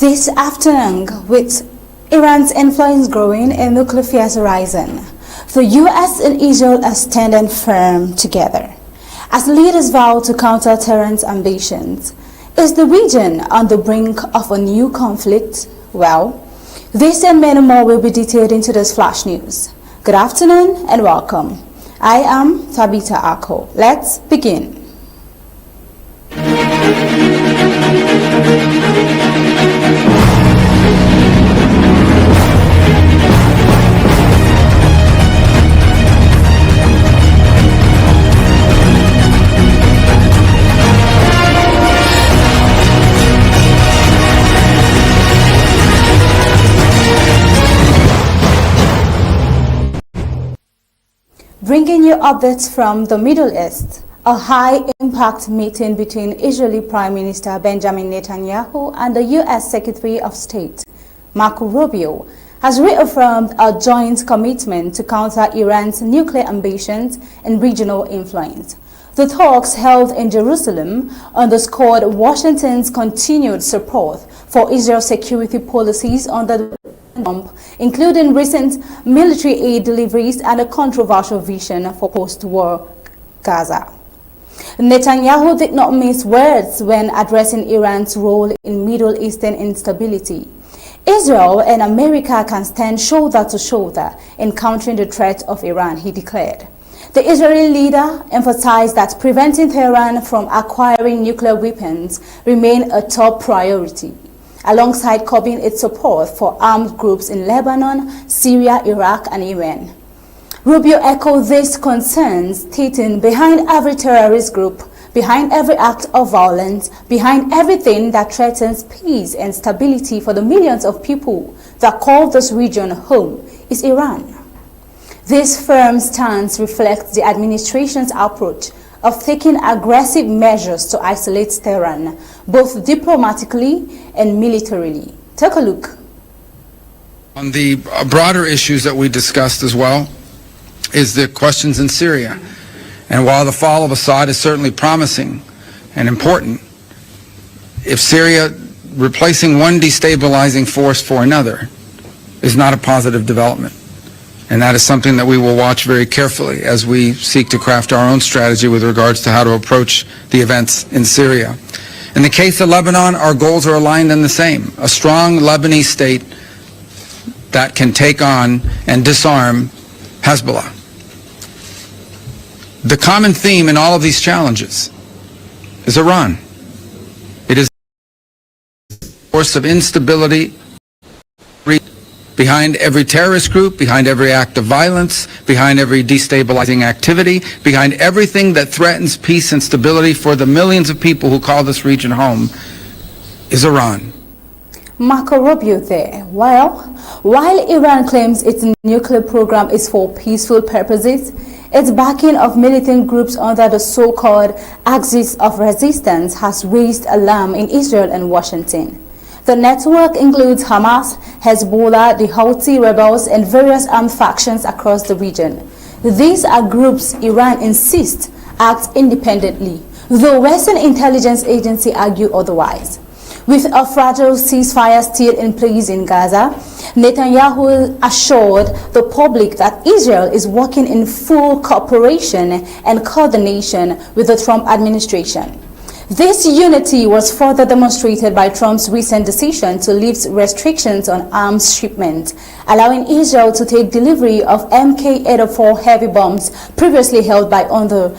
This afternoon, with Iran's influence growing and nuclear fears rising, the U.S. and Israel are standing firm together as leaders vow to counter Tehran's ambitions. Is the region on the brink of a new conflict? Well, this and many more will be detailed in today's flash news. Good afternoon and welcome. I am Tabitha Ako. Let's begin. Bringing you updates from the Middle East, a high-impact meeting between Israeli Prime Minister Benjamin Netanyahu and the U.S. Secretary of State, Marco Rubio, has reaffirmed a joint commitment to counter Iran's nuclear ambitions and regional influence. The talks held in Jerusalem underscored Washington's continued support for Israel's security policies under the Kumbh, including recent military aid deliveries and a controversial vision for post-war Gaza. Netanyahu did not mince words when addressing Iran's role in Middle Eastern instability. Israel and America can stand shoulder to shoulder in countering the threat of Iran, he declared. The Israeli leader emphasized that preventing Tehran from acquiring nuclear weapons remained a top priority, alongside curbing its support for armed groups in Lebanon, Syria, Iraq, and Yemen. Rubio echoed these concerns, stating, "Behind every terrorist group, behind every act of violence, behind everything that threatens peace and stability for the millions of people that call this region home, is Iran." This firm stance reflects the administration's approach of taking aggressive measures to isolate Tehran, both diplomatically and militarily. Take a look. On the broader issues that we discussed as well is the questions in Syria. And while the fall of Assad is certainly promising and important, if Syria replacing one destabilizing force for another is not a positive development. And that is something that we will watch very carefully as we seek to craft our own strategy with regards to how to approach the events in Syria. In the case of Lebanon, our goals are aligned and the same. A strong Lebanese state that can take on and disarm Hezbollah. The common theme in all of these challenges is Iran. It is a source of instability behind every terrorist group, behind every act of violence, behind every destabilizing activity, behind everything that threatens peace and stability for the millions of people who call this region home, is Iran. Marco Rubio there. Well, while Iran claims its nuclear program is for peaceful purposes, its backing of militant groups under the so-called Axis of Resistance has raised alarm in Israel and Washington. The network includes Hamas, Hezbollah, the Houthi rebels, and various armed factions across the region. These are groups Iran insists act independently, though Western intelligence agencies argue otherwise. With a fragile ceasefire still in place in Gaza, Netanyahu assured the public that Israel is working in full cooperation and coordination with the Trump administration. This unity was further demonstrated by Trump's recent decision to lift restrictions on arms shipment, allowing Israel to take delivery of Mk-84 heavy bombs previously held by under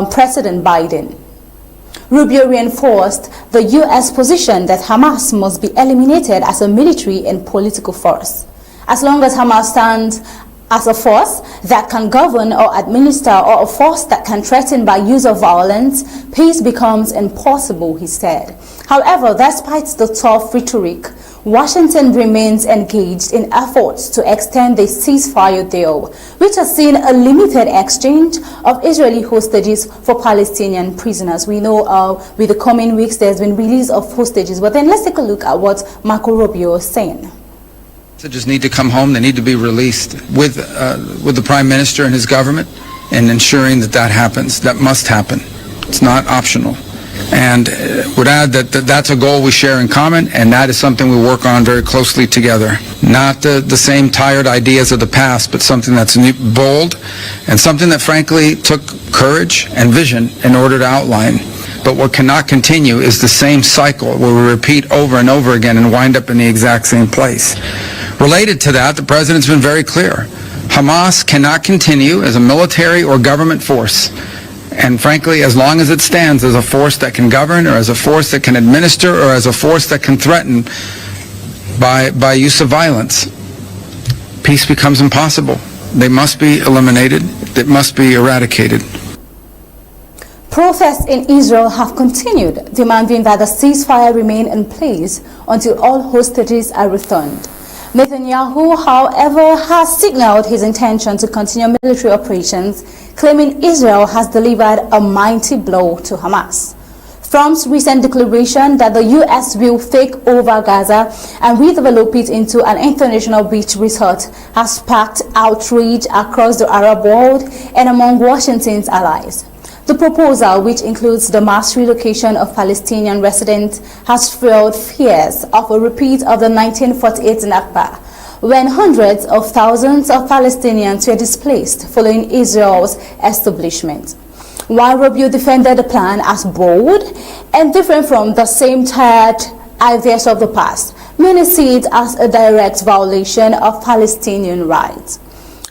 President Biden. Rubio reinforced the U.S. position that Hamas must be eliminated as a military and political force. As long as Hamas stands as a force that can govern or administer, or a force that can threaten by use of violence, peace becomes impossible, he said. However, despite the tough rhetoric, Washington remains engaged in efforts to extend the ceasefire deal, which has seen a limited exchange of Israeli hostages for Palestinian prisoners. We know with the coming weeks there's been release of hostages, but then let's take a look at what Marco Rubio is saying. Hostages need to come home. They need to be released with the Prime Minister and his government, and ensuring that that happens. That must happen. It's not optional. And would add that that's a goal we share in common, and that is something we work on very closely together. Not the same tired ideas of the past, but something that's bold and something that frankly took courage and vision in order to outline. But what cannot continue is the same cycle where we repeat over and over again and wind up in the exact same place. Related to that, the president's been very clear. Hamas cannot continue as a military or government force. And frankly, as long as it stands as a force that can govern, or as a force that can administer, or as a force that can threaten by use of violence, peace becomes impossible. They must be eliminated. It must be eradicated. Protests in Israel have continued, demanding that the ceasefire remain in place until all hostages are returned. Netanyahu, however, has signaled his intention to continue military operations, claiming Israel has delivered a mighty blow to Hamas. Trump's recent declaration that the U.S. will take over Gaza and redevelop it into an international beach resort has sparked outrage across the Arab world and among Washington's allies. The proposal, which includes the mass relocation of Palestinian residents, has fueled fears of a repeat of the 1948 Nakba, when hundreds of thousands of Palestinians were displaced following Israel's establishment. While Rubio defended the plan as bold and different from the same tired ideas of the past, many see it as a direct violation of Palestinian rights.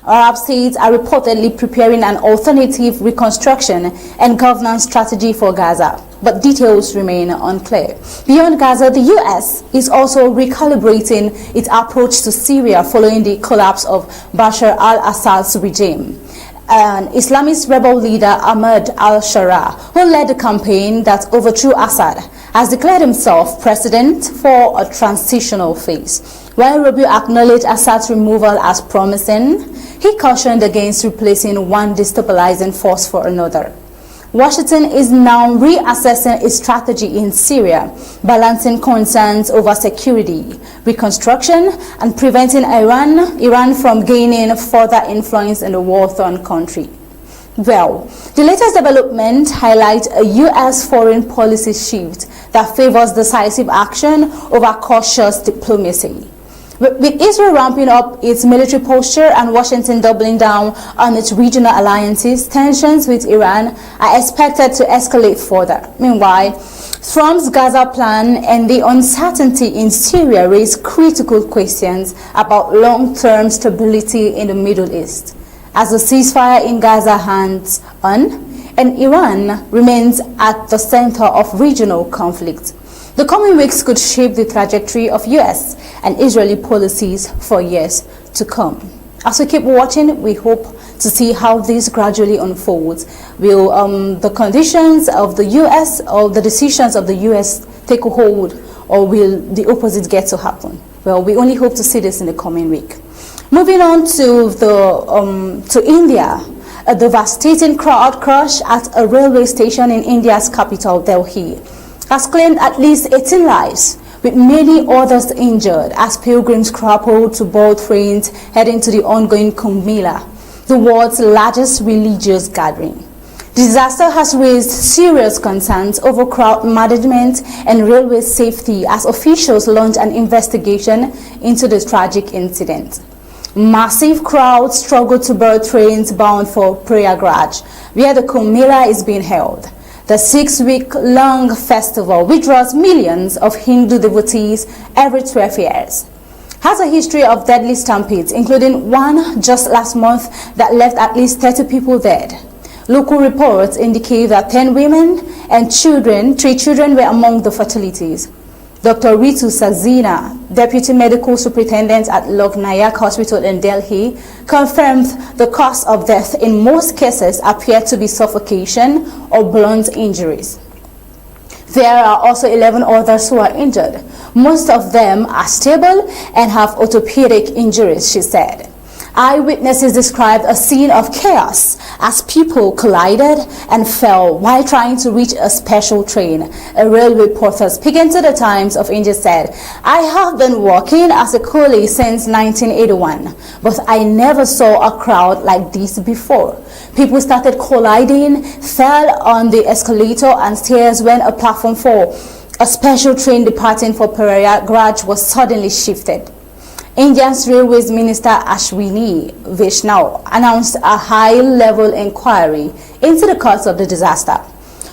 Arab states are reportedly preparing an alternative reconstruction and governance strategy for Gaza, but details remain unclear. Beyond Gaza, the U.S. is also recalibrating its approach to Syria following the collapse of Bashar al-Assad's regime. An Islamist rebel leader, Ahmad al-Sharaa, who led the campaign that overthrew Assad, has declared himself president for a transitional phase. While Rubio acknowledged Assad's removal as promising, he cautioned against replacing one destabilizing force for another. Washington is now reassessing its strategy in Syria, balancing concerns over security, reconstruction, and preventing Iran from gaining further influence in the war-torn country. Well, the latest development highlights a U.S. foreign policy shift that favors decisive action over cautious diplomacy. With Israel ramping up its military posture and Washington doubling down on its regional alliances, tensions with Iran are expected to escalate further. Meanwhile, Trump's Gaza plan and the uncertainty in Syria raise critical questions about long-term stability in the Middle East. As the ceasefire in Gaza hangs on, and Iran remains at the center of regional conflict, the coming weeks could shape the trajectory of U.S. and Israeli policies for years to come. As we keep watching, we hope to see how this gradually unfolds. Will the conditions of the U.S. or the decisions of the U.S. take a hold, or will the opposite get to happen? Well, we only hope to see this in the coming week. Moving on to India, a devastating crowd crush at a railway station in India's capital, Delhi, has claimed at least 18 lives, with many others injured as pilgrims grappled to board trains heading to the ongoing Kumbh Mela, the world's largest religious gathering. The disaster has raised serious concerns over crowd management and railway safety as officials launch an investigation into the tragic incident. Massive crowds struggle to board trains bound for Prayagraj, where the Kumbh Mela is being held. The 6-week-long festival, which draws millions of Hindu devotees every 12 years, has a history of deadly stampedes, including one just last month that left at least 30 people dead. Local reports indicate that 10 women and 3 children were among the fatalities. Dr. Ritu Saxena, Deputy Medical Superintendent at Lok Nayak Hospital in Delhi, confirmed the cause of death in most cases appeared to be suffocation or blunt injuries. There are also 11 others who are injured. Most of them are stable and have orthopedic injuries, she said. Eyewitnesses described a scene of chaos as people collided and fell while trying to reach a special train. A railway reporter speaking to the Times of India said, "I have been working as a coolie since 1981, but I never saw a crowd like this before. People started colliding, fell on the escalator and stairs when a platform for a special train departing for Prayagraj was suddenly shifted." India's Railways Minister Ashwini Vaishnaw announced a high-level inquiry into the cause of the disaster.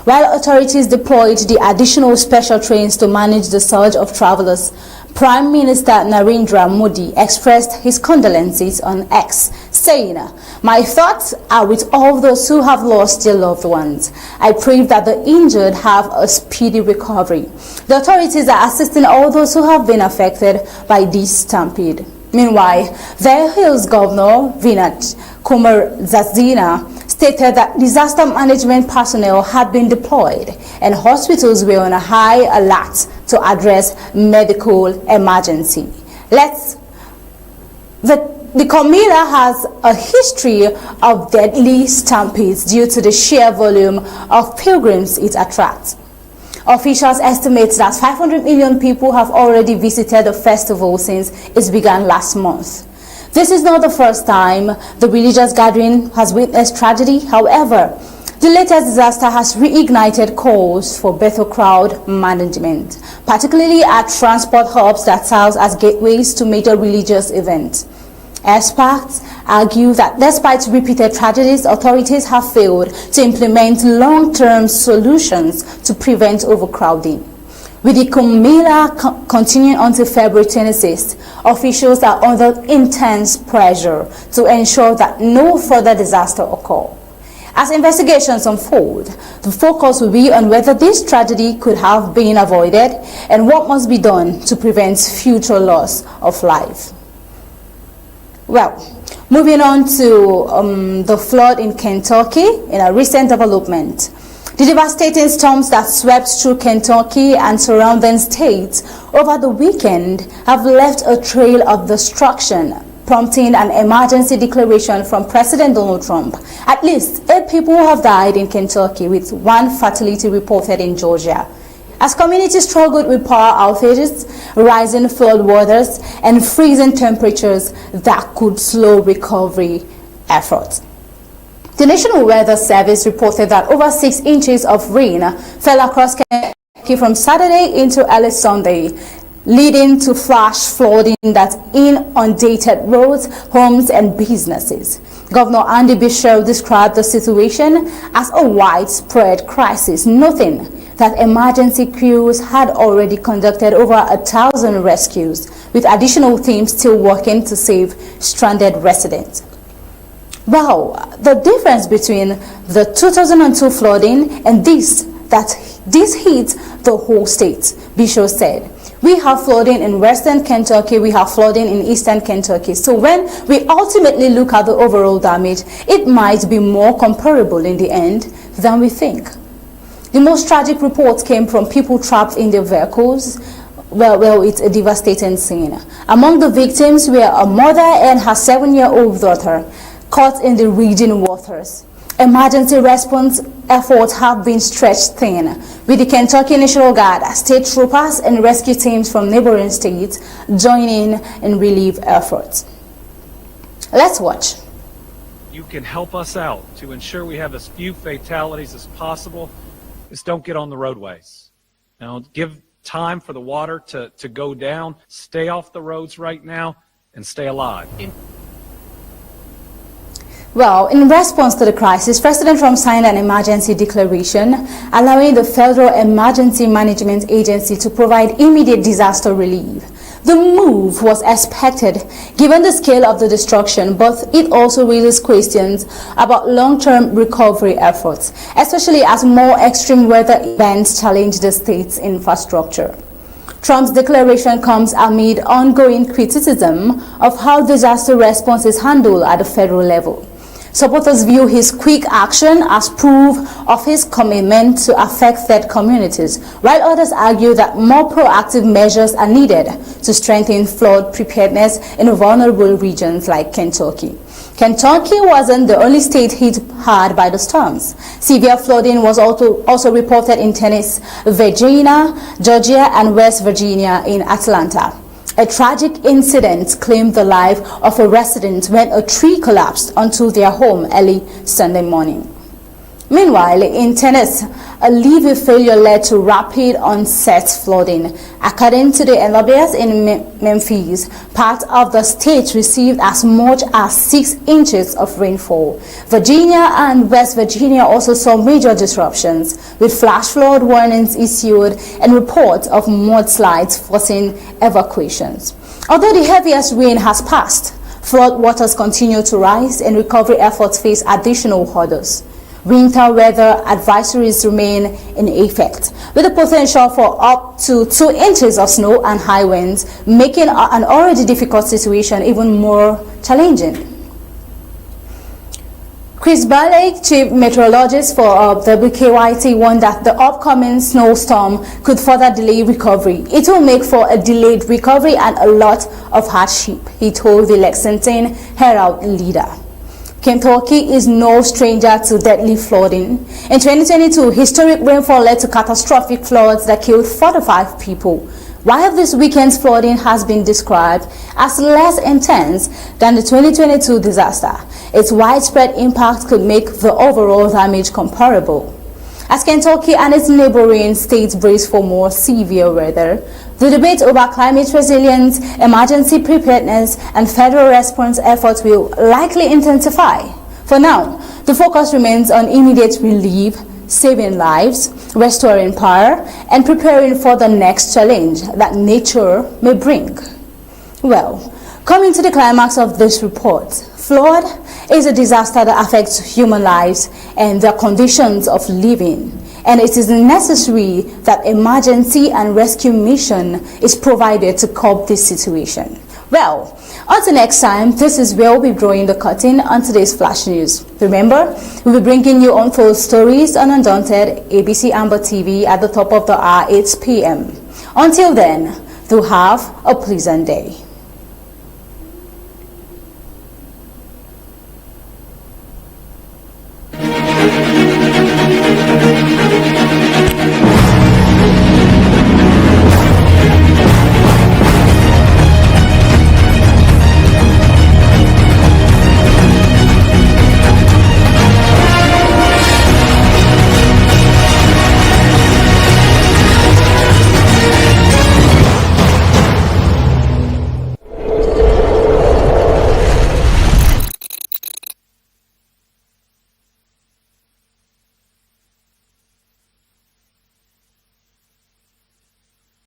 While authorities deployed the additional special trains to manage the surge of travelers, Prime Minister Narendra Modi expressed his condolences on X, saying, "My thoughts are with all those who have lost their loved ones. I pray that the injured have a speedy recovery." The authorities are assisting all those who have been affected by this stampede. Meanwhile, the Hills Governor Vinod Kumar Zazina stated that disaster management personnel had been deployed and hospitals were on a high alert to address medical emergency. The Kumbh Mela has a history of deadly stampedes due to the sheer volume of pilgrims it attracts. Officials estimate that 500 million people have already visited the festival since it began last month. This is not the first time the religious gathering has witnessed tragedy. However, the latest disaster has reignited calls for better crowd management, particularly at transport hubs that serve as gateways to major religious events. Experts argue that despite repeated tragedies, authorities have failed to implement long-term solutions to prevent overcrowding. With the Kumbh Mela continuing until February 26th, officials are under intense pressure to ensure that no further disaster occur. As investigations unfold, the focus will be on whether this tragedy could have been avoided and what must be done to prevent future loss of life. Well, moving on to the flood in Kentucky in a recent development. The devastating storms that swept through Kentucky and surrounding states over the weekend have left a trail of destruction, prompting an emergency declaration from President Donald Trump. At least 8 people have died in Kentucky, with 1 fatality reported in Georgia. As communities struggled with power outages, rising flood waters, and freezing temperatures that could slow recovery efforts. The National Weather Service reported that over 6 inches of rain fell across Kentucky from Saturday into early Sunday, leading to flash flooding that inundated roads, homes, and businesses. Governor Andy Bishop described the situation as a widespread crisis, noting that emergency crews had already conducted over 1,000 rescues, with additional teams still working to save stranded residents. Wow, the difference between the 2002 flooding and this hit the whole state, Bishop said. We have flooding in western Kentucky, we have flooding in eastern Kentucky. So when we ultimately look at the overall damage, it might be more comparable in the end than we think. The most tragic reports came from people trapped in their vehicles. Well, it's a devastating scene. Among the victims were a mother and her 7-year-old daughter, caught in the raging waters. Emergency response efforts have been stretched thin, with the Kentucky National Guard, state troopers, and rescue teams from neighboring states joining in relief efforts. Let's watch. You can help us out to ensure we have as few fatalities as possible. Just don't get on the roadways. Now, give time for the water to go down. Stay off the roads right now and stay alive. Well, in response to the crisis, President Trump signed an emergency declaration allowing the Federal Emergency Management Agency to provide immediate disaster relief. The move was expected given the scale of the destruction, but it also raises questions about long-term recovery efforts, especially as more extreme weather events challenge the state's infrastructure. Trump's declaration comes amid ongoing criticism of how disaster response is handled at the federal level. Supporters view his quick action as proof of his commitment to affected communities, while others argue that more proactive measures are needed to strengthen flood preparedness in vulnerable regions like Kentucky. Kentucky wasn't the only state hit hard by the storms. Severe flooding was also reported in Tennessee, Virginia, Georgia, and West Virginia in Atlanta. A tragic incident claimed the life of a resident when a tree collapsed onto their home early Sunday morning. Meanwhile, in Tennessee, a levee failure led to rapid onset flooding. According to the NWS in Memphis, part of the state received as much as 6 inches of rainfall. Virginia and West Virginia also saw major disruptions, with flash flood warnings issued and reports of mudslides forcing evacuations. Although the heaviest rain has passed, flood waters continue to rise and recovery efforts face additional hurdles. Winter weather advisories remain in effect, with the potential for up to 2 inches of snow and high winds, making an already difficult situation even more challenging. Chris Balek, chief meteorologist for WKYT, warned that the upcoming snowstorm could further delay recovery. It will make for a delayed recovery and a lot of hardship, he told the Lexington Herald leader. Kentucky is no stranger to deadly flooding. In 2022, historic rainfall led to catastrophic floods that killed 45 people. While this weekend's flooding has been described as less intense than the 2022 disaster, its widespread impact could make the overall damage comparable. As Kentucky and its neighboring states brace for more severe weather, the debate over climate resilience, emergency preparedness, and federal response efforts will likely intensify. For now, the focus remains on immediate relief, saving lives, restoring power, and preparing for the next challenge that nature may bring. Well, coming to the climax of this report, flood is a disaster that affects human lives and their conditions of living, and it is necessary that emergency and rescue mission is provided to curb this situation. Well, until next time, this is where we'll be drawing the curtain on today's Flash News. Remember, we'll be bringing you untold stories on Undaunted, ABC Amba TV at the top of the hour, 8 p.m. Until then, do have a pleasant day.